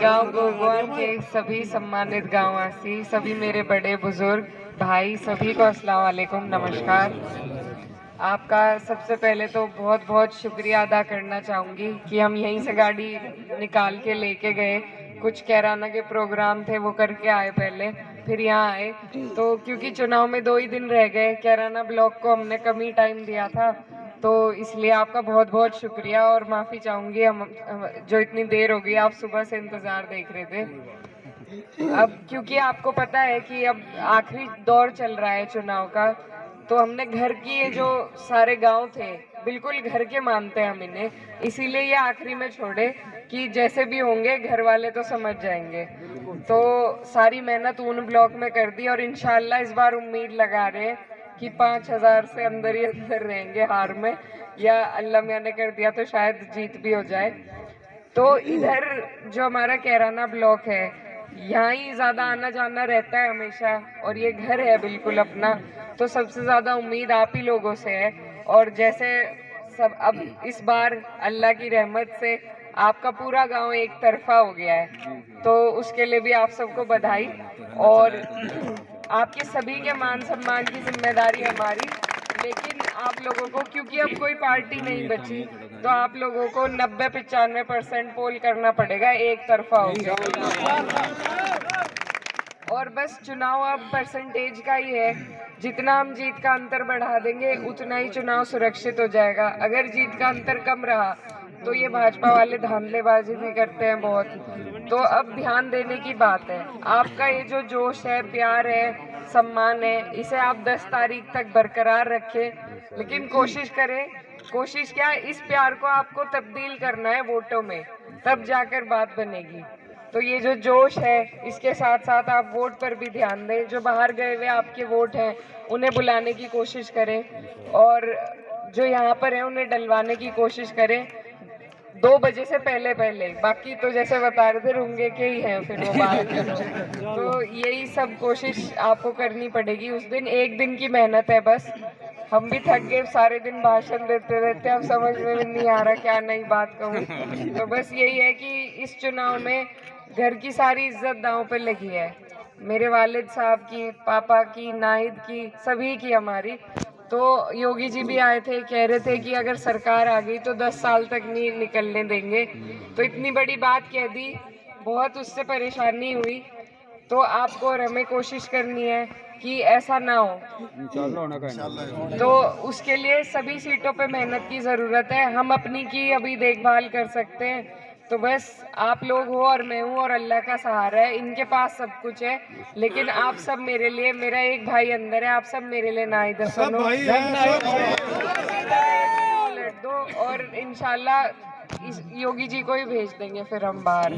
गांव गोगवान के सभी सम्मानित गांववासी, सभी मेरे बड़े बुजुर्ग भाई, सभी को अस्सलाम वालेकुम, नमस्कार। आपका सबसे पहले तो बहुत बहुत शुक्रिया अदा करना चाहूँगी कि हम यहीं से गाड़ी निकाल के लेके गए। कुछ कैराना के प्रोग्राम थे वो करके आए पहले, फिर यहाँ आए। तो क्योंकि चुनाव में 2 ही दिन रह गए, कैराना ब्लॉक को हमने कम ही टाइम दिया था, तो इसलिए आपका बहुत बहुत शुक्रिया और माफ़ी चाहूँगी हम जो इतनी देर हो गई, आप सुबह से इंतज़ार देख रहे थे। अब क्योंकि आपको पता है कि अब आखिरी दौर चल रहा है चुनाव का, तो हमने घर की ये जो सारे गांव थे बिल्कुल घर के मानते हैं हम इन्हें, इसीलिए ये आखिरी में छोड़े कि जैसे भी होंगे घर वाले तो समझ जाएंगे। तो सारी मेहनत ऊन ब्लॉक में कर दी और इंशाल्लाह इस बार उम्मीद लगा रहे हैं कि 5,000 से अंदर ही अंदर रहेंगे हार में, या अल्लाह मियां ने कर दिया तो शायद जीत भी हो जाए। तो इधर जो हमारा कैराना ब्लॉक है, यहाँ ही ज़्यादा आना जाना रहता है हमेशा, और ये घर है बिल्कुल अपना, तो सबसे ज़्यादा उम्मीद आप ही लोगों से है। और जैसे सब अब इस बार अल्लाह की रहमत से आपका पूरा गांव एक तरफा हो गया है, तो उसके लिए भी आप सबको बधाई। और आपके सभी के मान सम्मान की जिम्मेदारी हमारी, लेकिन आप लोगों को, क्योंकि अब कोई पार्टी नहीं बची, तो आप लोगों को 90-95% पोल करना पड़ेगा, एक तरफा हो गया। और बस चुनाव अब परसेंटेज का ही है, जितना हम जीत का अंतर बढ़ा देंगे उतना ही चुनाव सुरक्षित हो जाएगा। अगर जीत का अंतर कम रहा तो ये भाजपा वाले धांधलेबाजी भी करते हैं बहुत, तो अब ध्यान देने की बात है। आपका ये जो जोश है, प्यार है, सम्मान है, इसे आप 10 तारीख तक बरकरार रखें, लेकिन कोशिश करें, कोशिश क्या, इस प्यार को आपको तब्दील करना है वोटों में, तब जाकर बात बनेगी। तो ये जो जोश है, इसके साथ साथ आप वोट पर भी ध्यान दें। जो बाहर गए हुए आपके वोट हैं उन्हें बुलाने की कोशिश करें, और जो यहाँ पर हैं उन्हें डलवाने की कोशिश करें 2 बजे से पहले पहले। बाकी तो जैसे बता रहे थे रुंगे के ही हैं फिर वो बात। तो यही सब कोशिश आपको करनी पड़ेगी उस दिन। एक दिन की मेहनत है बस। हम भी थक गए सारे दिन भाषण देते रहते, अब समझ में भी नहीं आ रहा क्या नई बात कहूँ। तो बस यही है कि इस चुनाव में घर की सारी इज्जत दांव पे लगी है, मेरे वालिद साहब की, पापा की, नाहिद की, सभी की, हमारी। तो योगी जी भी आए थे, कह रहे थे कि अगर सरकार आ गई तो 10 साल तक नहीं निकलने देंगे, तो इतनी बड़ी बात कह दी, बहुत उससे परेशानी हुई। तो आपको और हमें कोशिश करनी है कि ऐसा ना हो, तो उसके लिए सभी सीटों पे मेहनत की ज़रूरत है। हम अपनी की अभी देखभाल कर सकते हैं, तो बस आप लोग हो और मैं हूँ और अल्लाह का सहारा है, इनके पास सब कुछ है, लेकिन आप सब मेरे लिए, मेरा एक भाई अंदर है, आप सब मेरे लिए नाइदर सुनो, लड़ दो, और इंशाल्लाह इस योगी जी को ही भेज देंगे फिर हम बाहर।